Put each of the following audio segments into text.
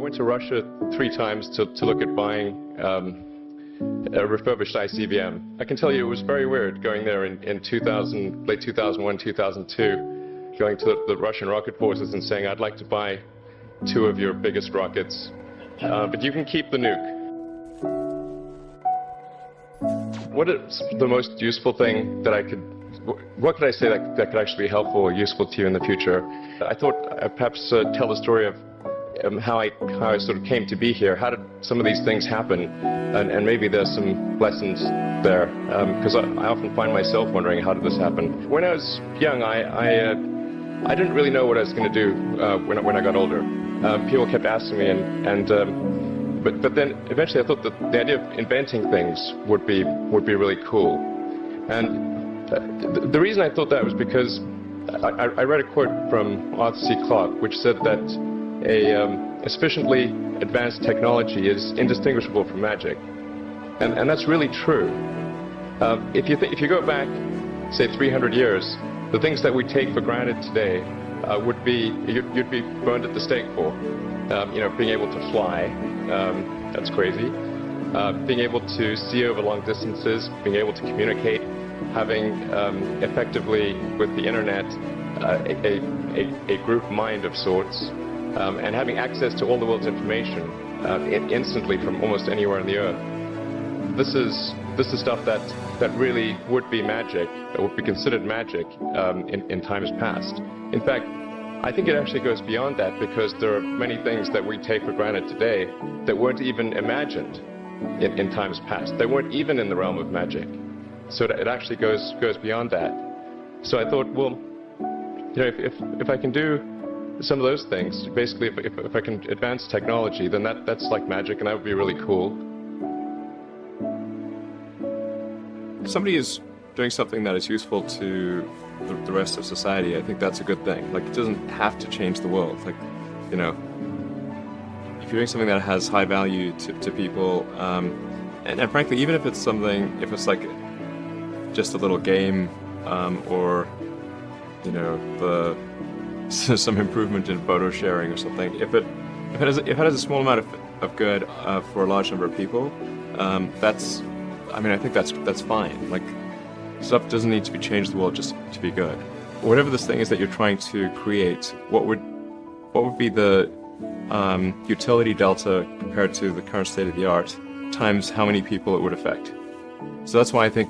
went to Russia 3 times to look at buying a refurbished ICBM. I can tell you it was very weird going there in late 2001, 2002, going to the Russian rocket forces and saying, I'd like to buy 2 of your biggest rockets, but you can keep the nuke. What is the most useful thing that what could I say that could actually be helpful or useful to you in the future? I thought I'd perhaps tell the story of how I sort of came to be here. How did some of these things happen? And maybe there's some lessons there, because I often find myself wondering, how did this happen? When I was young, I didn't really know what I was going to do when I got older. People kept asking me, but then eventually I thought that the idea of inventing things would be really cool. And the reason I thought that was because I read a quote from Arthur C. Clarke, which said that a sufficiently advanced technology is indistinguishable from magic, and that's really true. If you go back, say 300 years, the things that we take for granted today would be you'd be burned at the stake for. Being able to fly, that's crazy. Being able to see over long distances, being able to communicate, having effectively with the internet a group mind of sorts, and having access to all the world's information instantly from almost anywhere on the earth. This is stuff that really would be magic, that would be considered magic in times past. In fact, I think it actually goes beyond that, because there are many things that we take for granted today that weren't even imagined in times past. They weren't even in the realm of magic. So it actually goes beyond that. So I thought, well, if I can do some of those things, basically if I can advance technology, then that's like magic, and that would be really cool. If somebody is doing something that is useful to the rest of society, I think that's a good thing. Like, it doesn't have to change the world. Like, if you're doing something that has high value to people, and frankly, even if it's like just a little game, or some improvement in photo sharing or something, if it has a small amount of good for a large number of people, I think that's fine. Like, stuff doesn't need to be changed the world just to be good. Whatever this thing is that you're trying to create, what would be the utility delta compared to the current state of the art times how many people it would affect? So that's why I think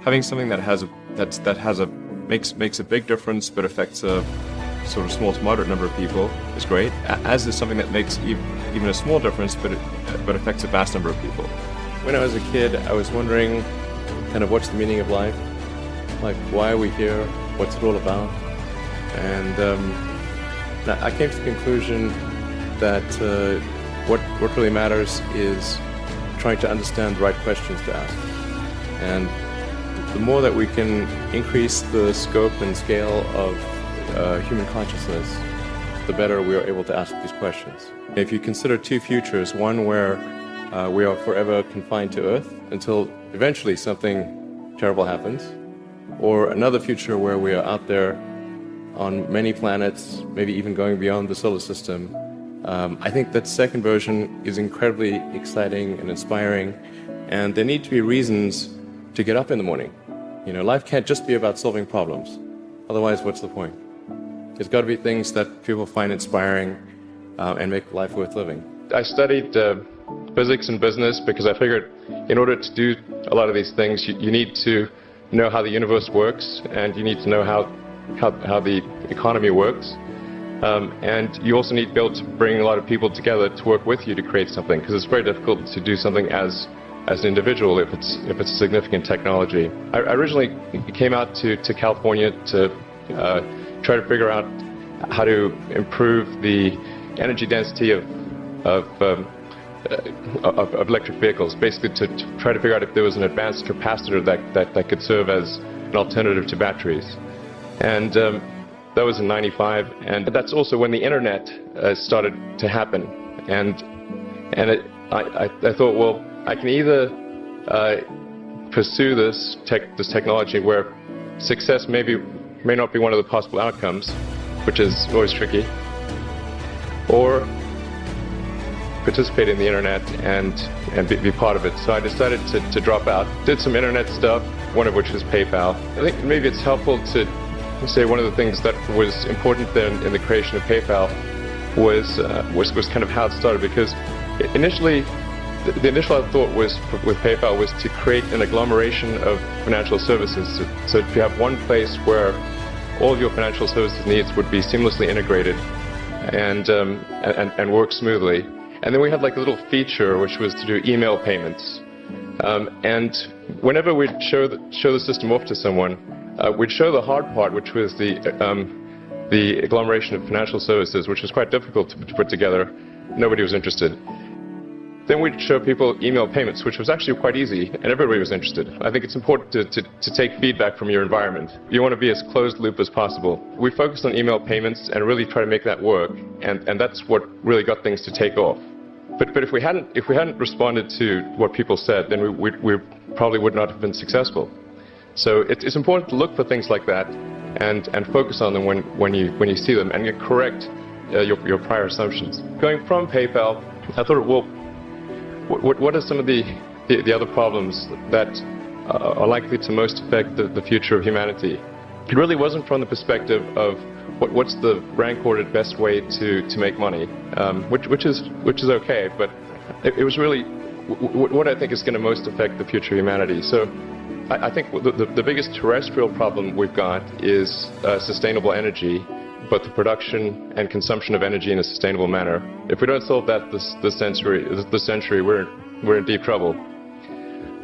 having something that makes a big difference but affects a sort of small to moderate number of people is great, as is something that makes even a small difference but affects a vast number of people. When I was a kid, I was wondering kind of what's the meaning of life, like why are we here, what's it all about, and I came to the conclusion that what really matters is trying to understand the right questions to ask. And the more that we can increase the scope and scale of human consciousness, the better we are able to ask these questions. If you consider 2 futures, one where we are forever confined to Earth until eventually something terrible happens, or another future where we are out there on many planets, maybe even going beyond the solar system, I think that second version is incredibly exciting and inspiring, and there need to be reasons to get up in the morning. Life can't just be about solving problems. Otherwise, what's the point? There's got to be things that people find inspiring and make life worth living. I studied physics and business because I figured in order to do a lot of these things, you need to know how the universe works, and you need to know how the economy works. And you also need to be able to bring a lot of people together to work with you to create something, because it's very difficult to do something as an individual if it's a significant technology. I originally came out to California to try to figure out how to improve the energy density of electric vehicles, basically to try to figure out if there was an advanced capacitor that could serve as an alternative to batteries. And that was in '95, and that's also when the internet started to happen. And I thought, well, I can either pursue this technology where success may not be one of the possible outcomes, which is always tricky, or participate in the internet and be part of it. So I decided to drop out. Did some internet stuff, one of which was PayPal. I think maybe it's helpful to say one of the things that was important then in the creation of PayPal was kind of how it started, because initially the initial thought was with PayPal was to create an agglomeration of financial services. So to have one place where all of your financial services needs would be seamlessly integrated and work smoothly. And then we had like a little feature which was to do email payments. And whenever we'd show the system off to someone, we'd show the hard part, which was the agglomeration of financial services, which was quite difficult to put together. Nobody was interested. Then we'd show people email payments, which was actually quite easy, and everybody was interested. I think it's important to take feedback from your environment. You want to be as closed loop as possible. We focused on email payments and really try to make that work, and that's what really got things to take off. But if we hadn't responded to what people said, then we probably would not have been successful. So it's important to look for things like that and focus on them when you see them, and you correct your prior assumptions. Going from PayPal, I thought, well, what are some of the other problems that are likely to most affect the future of humanity? It really wasn't from the perspective of what's the rank-ordered best way to make money, which is okay, but it was really what I think is going to most affect the future of humanity. So I think the biggest terrestrial problem we've got is sustainable energy, but the production and consumption of energy in a sustainable manner. If we don't solve that this century, we're in deep trouble.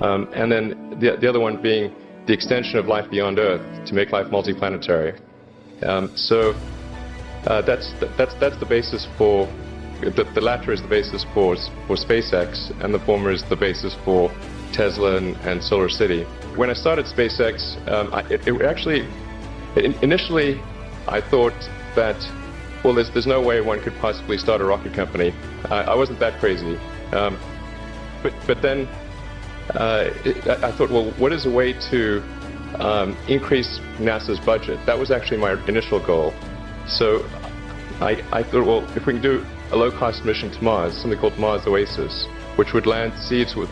And then the other one being the extension of life beyond Earth to make life multiplanetary. So that's the basis for the latter is the basis for SpaceX, and the former is the basis for Tesla and Solar City. When I started SpaceX, initially I thought that, well, there's no way one could possibly start a rocket company. I wasn't that crazy. But then I thought, well, what is a way to increase NASA's budget? That was actually my initial goal. So I thought, well, if we can do a low-cost mission to Mars, something called Mars Oasis, which would land seeds with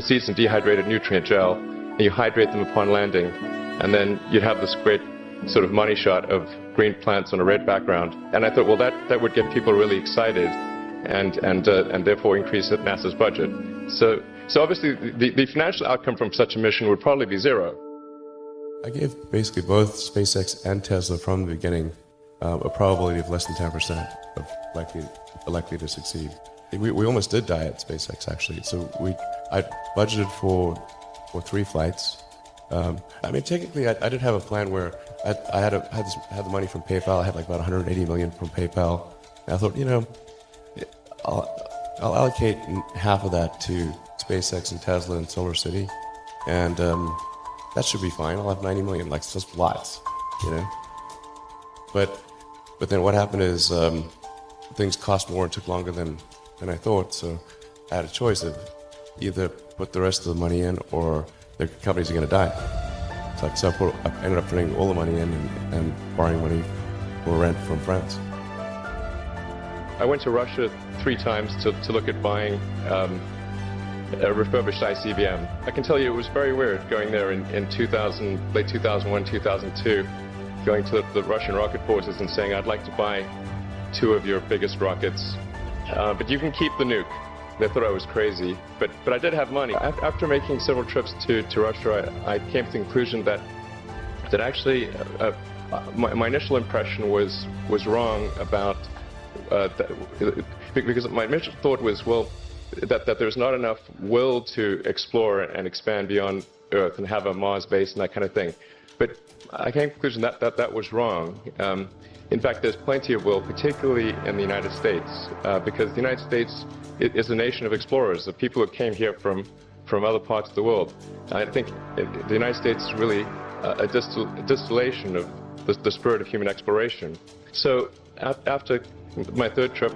seeds in dehydrated nutrient gel, and you hydrate them upon landing, and then you'd have this great sort of money shot of green plants on a red background. And I thought, well, that would get people really excited, and therefore increase NASA's budget. So obviously the financial outcome from such a mission would probably be zero. I gave basically both SpaceX and Tesla from the beginning a probability of less than 10% of likely to succeed. We almost did die at SpaceX, actually. So I budgeted for 3 flights. I mean, technically, I did have a plan where I had the money from PayPal. I had like about 180 million from PayPal. And I thought, I'll allocate half of that to SpaceX and Tesla and Solar City, and that should be fine. I'll have 90 million, like just lots, But then what happened is things cost more and took longer than I thought. So I had a choice of either put the rest of the money in or the companies are going to die. So I ended up putting all the money in and borrowing money for rent from friends. I went to Russia 3 times to look at buying a refurbished ICBM. I can tell you it was very weird going there in late 2001, 2002, going to the Russian rocket forces and saying, I'd like to buy 2 of your biggest rockets, but you can keep the nuke. They thought I was crazy, but I did have money. After making several trips to Russia, I came to the conclusion that actually my initial impression was wrong about because my initial thought was, well, that there's not enough will to explore and expand beyond Earth and have a Mars base and that kind of thing. But I came to the conclusion that was wrong. In fact, there's plenty of will, particularly in the United States, because the United States is a nation of explorers, of people who came here from other parts of the world. I think the United States is really a distillation of the spirit of human exploration. So after my 3rd trip,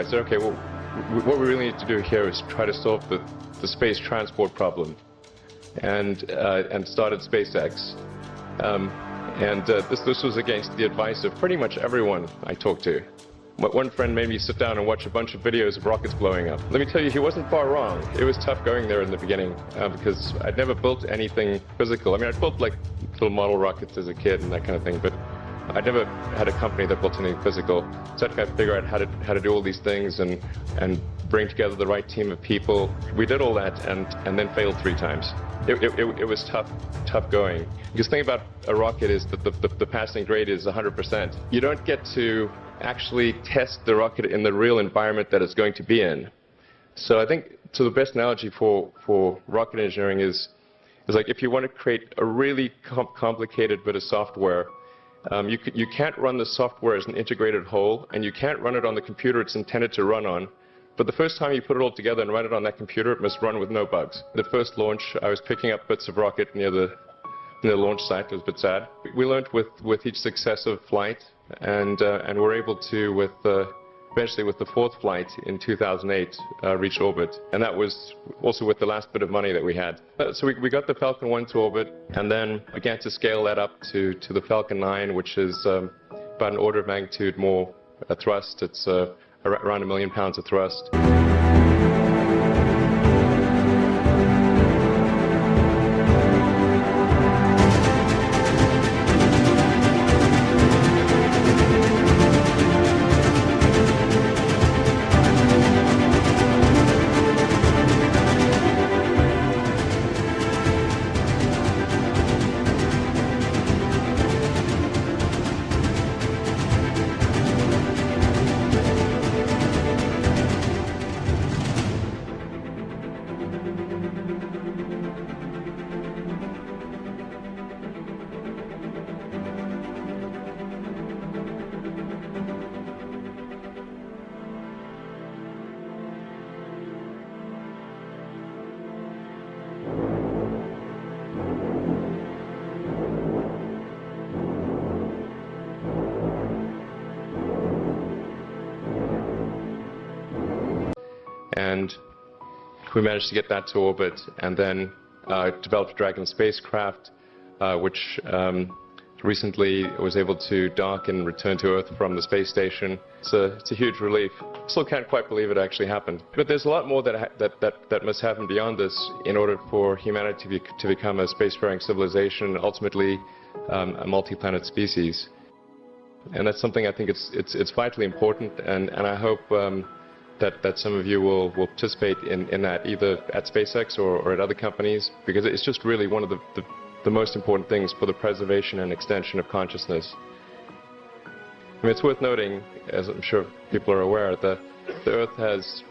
I said, okay, well, what we really need to do here is try to solve the space transport problem, and started SpaceX. This was against the advice of pretty much everyone I talked to. One friend made me sit down and watch a bunch of videos of rockets blowing up. Let me tell you, he wasn't far wrong. It was tough going there in the beginning because I'd never built anything physical. I mean, I built like little model rockets as a kid and that kind of thing, but I never had a company that built anything physical. So I had to figure out how to do all these things and bring together the right team of people. We did all that and then failed 3 times. It was tough going. Because the thing about a rocket is that the passing grade is 100%. You don't get to actually test the rocket in the real environment that it's going to be in. So I think the best analogy for rocket engineering is like if you want to create a really complicated bit of software, you can't run the software as an integrated whole, and you can't run it on the computer it's intended to run on. But the first time you put it all together and run it on that computer, it must run with no bugs. The first launch, I was picking up bits of rocket near the launch site. It was a bit sad. We learned with each successive flight, and were able to, eventually with the 4th flight in 2008, reach orbit. And that was also with the last bit of money that we had. So we got the Falcon 1 to orbit, and then began to scale that up to the Falcon 9, which is about an order of magnitude more thrust. It's around 1 million pounds of thrust. And we managed to get that to orbit, and then developed Dragon spacecraft, which recently was able to dock and return to Earth from the space station. It's a huge relief. Still can't quite believe it actually happened. But there's a lot more that must happen beyond this in order for humanity to become a spacefaring civilization, and ultimately a multi-planet species. And that's something I think it's vitally important, and I hope that some of you will participate in that, either at SpaceX or at other companies, because it's just really one of the most important things for the preservation and extension of consciousness. I mean, it's worth noting, as I'm sure people are aware, that the Earth has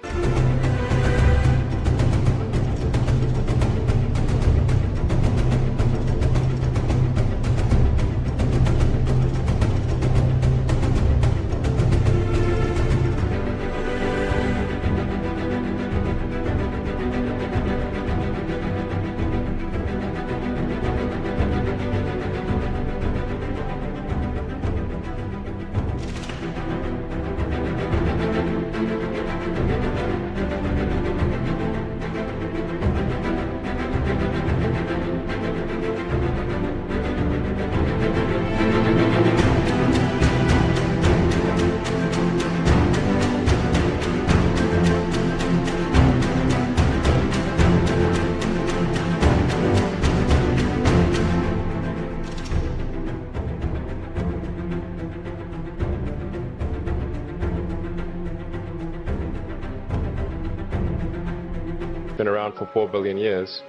been around for 4 billion years,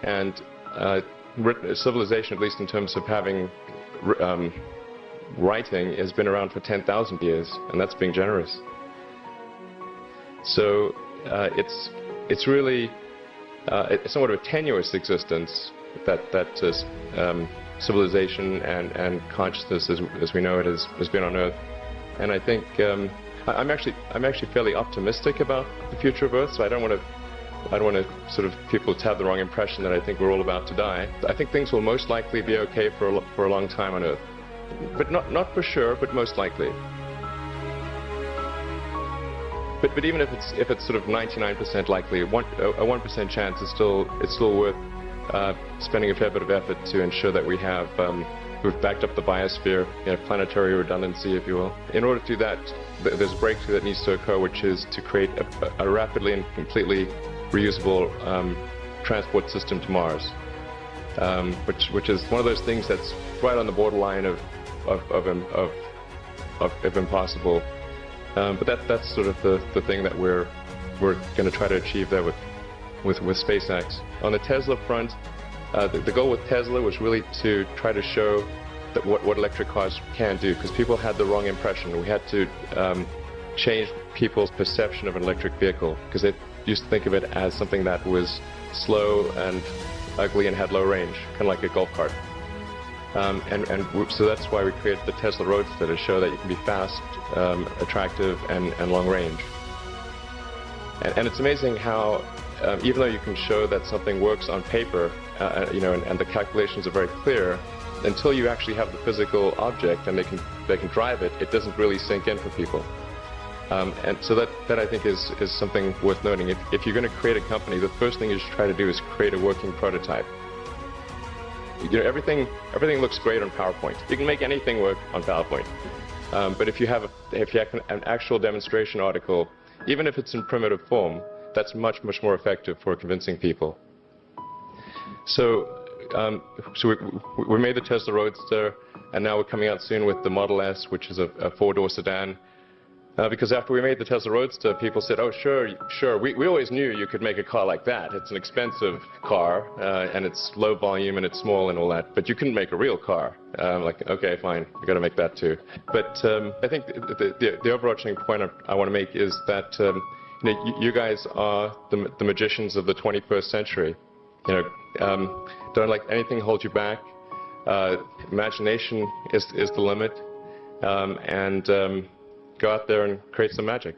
and civilization, at least in terms of having writing, has been around for 10,000 years, and that's being generous. So it's really it's somewhat of a tenuous existence that civilization and consciousness as we know it has been on Earth, and I think I'm actually fairly optimistic about the future of Earth. So I don't want to sort of people to have the wrong impression that I think we're all about to die. I think things will most likely be okay for a long time on Earth, but not for sure, but most likely. But even if it's sort of 99% likely, a 1% chance is still worth spending a fair bit of effort to ensure that we've backed up the biosphere, planetary redundancy, if you will. In order to do that, there's a breakthrough that needs to occur, which is to create a rapidly and completely reusable transport system to Mars, which is one of those things that's right on the borderline of impossible. But that's sort of the thing that we're going to try to achieve there with SpaceX. On the Tesla front, the goal with Tesla was really to try to show that what electric cars can do, because people had the wrong impression. We had to change people's perception of an electric vehicle, because they used to think of it as something that was slow and ugly and had low range, kind of like a golf cart. So that's why we created the Tesla Roadster, to show that you can be fast, attractive, and long range. And it's amazing how, even though you can show that something works on paper, and the calculations are very clear, until you actually have the physical object and they can drive it, it doesn't really sink in for people. And so that I think is something worth noting. If you're going to create a company, the first thing you should try to do is create a working prototype. Everything looks great on PowerPoint. You can make anything work on PowerPoint. But if you have an actual demonstration article, even if it's in primitive form, that's much more effective for convincing people. So we made the Tesla Roadster, and now we're coming out soon with the Model S, which is a four-door sedan. Because after we made the Tesla Roadster, people said, "Oh, sure. We always knew you could make a car like that. It's an expensive car, and it's low volume, and it's small, and all that. But you couldn't make a real car." Like, okay, fine, we got to make that too. But I think the overarching point I want to make is that you guys are the magicians of the 21st century. Don't let anything hold you back. Imagination is the limit, and go out there and create some magic.